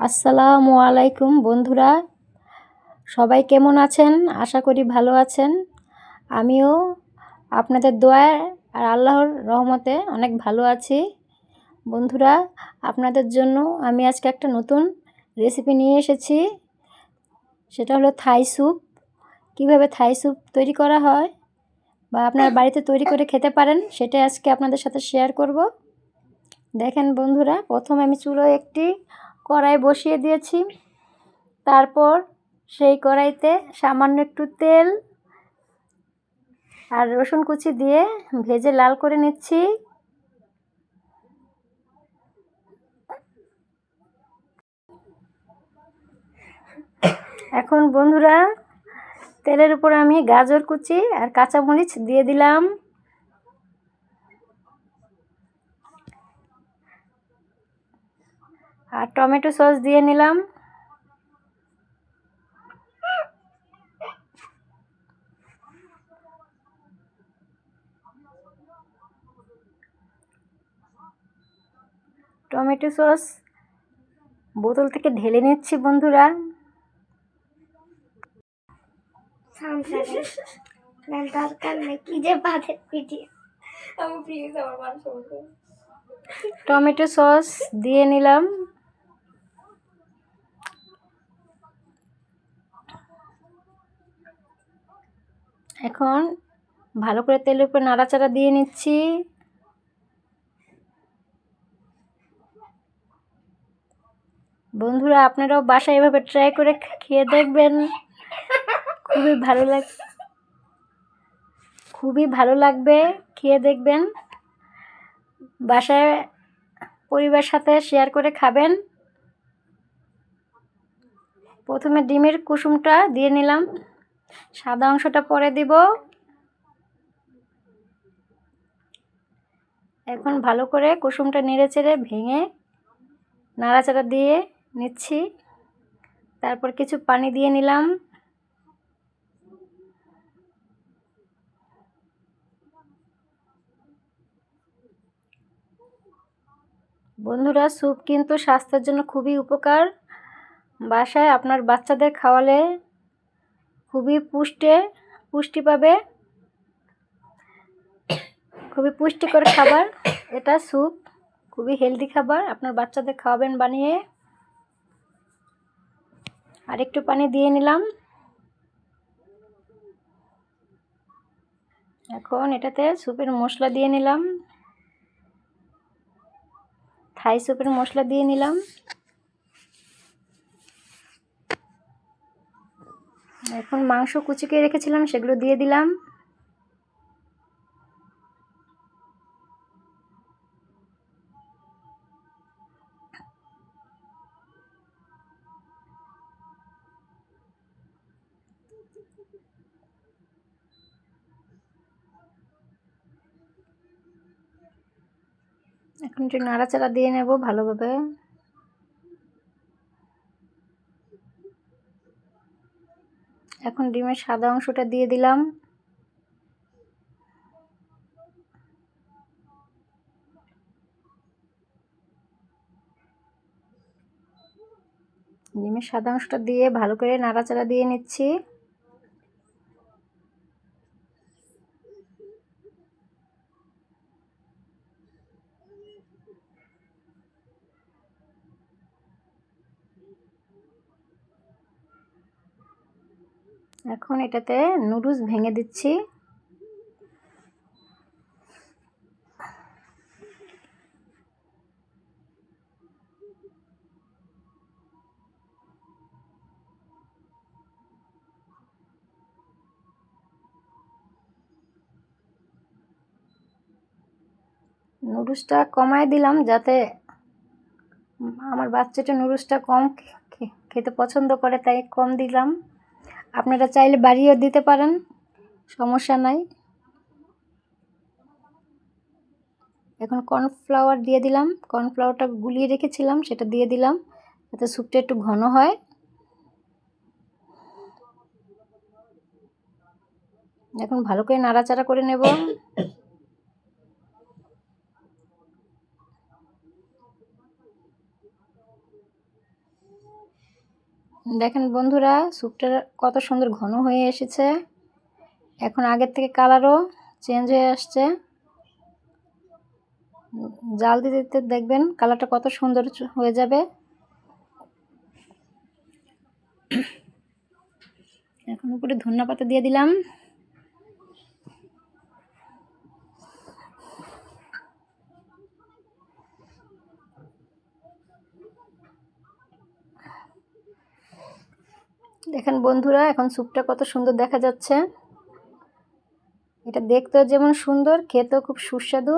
আসসালামু আলাইকুম বন্ধুরা, সবাই কেমন আছেন? আশা করি ভালো আছেন। আমিও আপনাদের দোয়ায় আর আল্লাহর রহমতে অনেক ভালো আছি। বন্ধুরা, আপনাদের জন্য আমি আজকে একটা নতুন রেসিপি নিয়ে এসেছি। সেটা হলো থাই স্যুপ। কীভাবে থাই স্যুপ তৈরি করা হয় বা আপনার বাড়িতে তৈরি করে খেতে পারেন, সেটাই আজকে আপনাদের সাথে শেয়ার করব। দেখেন বন্ধুরা, প্রথমে আমি চুলোয় একটি কড়াই বসিয়ে দিয়েছি। তারপর সেই কড়াইতে সামান্য একটু তেল আর রসুন কুচি দিয়ে ভেজে লাল করে নিচ্ছি। এখন বন্ধুরা, তেলের উপর আমি গাজর কুচি আর কাঁচামরিচ দিয়ে দিলাম। আর টমেটো সস দিয়ে নিলাম। টমেটো সস বোতল থেকে ঢেলে নিচ্ছি বন্ধুরা। টমেটো সস দিয়ে নিলাম। এখন ভালো করে তেলের উপর নাড়াচাড়া দিয়ে নিচ্ছি। বন্ধুরা, আপনারাও বাসায় এভাবে ট্রাই করে খেয়ে দেখবেন। খুবই ভালো লাগবে খেয়ে দেখবেন। বাসায় পরিবারের সাথে শেয়ার করে খাবেন। প্রথমে ডিমের কুসুমটা দিয়ে নিলাম, সাদা অংশটা পরে দিব। এখন ভালো করে কুসুমটা নেড়েচেড়ে ভেঙে নাড়াচাড়া দিয়ে নিচ্ছি। তারপর কিছু পানি দিয়ে নিলাম। বন্ধুরা, স্যুপ কিন্তু স্বাস্থ্যের জন্য খুবই উপকার। বাসায় আপনার বাচ্চাদের খাওয়ালে খুবই পুষ্টি পাবে। খুবই পুষ্টিকর খাবার এটা। স্যুপ খুবই হেলদি খাবার। আপনার বাচ্চাদের খাওয়াবেন বানিয়ে। আর একটু পানি দিয়ে নিলাম। এখন এটাতে স্যুপের মশলা দিয়ে নিলাম। থাই স্যুপের মশলা দিয়ে নিলাম। এখন মাংস কুচিকে রেখেছিলাম, সেগুলো দিয়ে দিলাম। এখন একটু নাড়াচাড়া দিয়ে নেব ভালোভাবে। এখন ডিমের সাদা অংশটা দিয়ে দিলাম। ডিমের সাদা অংশটা দিয়ে ভালো করে নাড়াচাড়া দিয়ে নিচ্ছি। এখন এটাতে নুডলস ভেঙে দিচ্ছি। নুডলসটা কমায় দিলাম, যাতে আমার বাচ্চাটা নুডলসটা কম খেতে পছন্দ করে, তাই কম দিলাম। আপনারা চাইলে বাড়িয়েও দিতে পারেন, সমস্যা নাই। এখন কর্নফ্লাওয়ার দিয়ে দিলাম। কর্নফ্লাওয়ারটা গুলিয়ে রেখেছিলাম, সেটা দিয়ে দিলাম যাতে স্যুপটা একটু ঘন হয়। এখন ভালো করে নাড়াচাড়া করে নেব। দেখেন বন্ধুরা, স্যুপটা কত সুন্দর ঘন হয়ে এসেছে। এখন আগের থেকে কালারও চেঞ্জ হয়ে আসছে। জাল দিতে দিতে দেখবেন কালারটা কত সুন্দর হয়ে যাবে। এখন উপরে ধনিয়া পাতা দিয়ে দিলাম। দেখেন বন্ধুরা, এখন স্যুপটা কত সুন্দর দেখা যাচ্ছে। এটা দেখতেও যেমন সুন্দর, খেতেও খুব সুস্বাদু।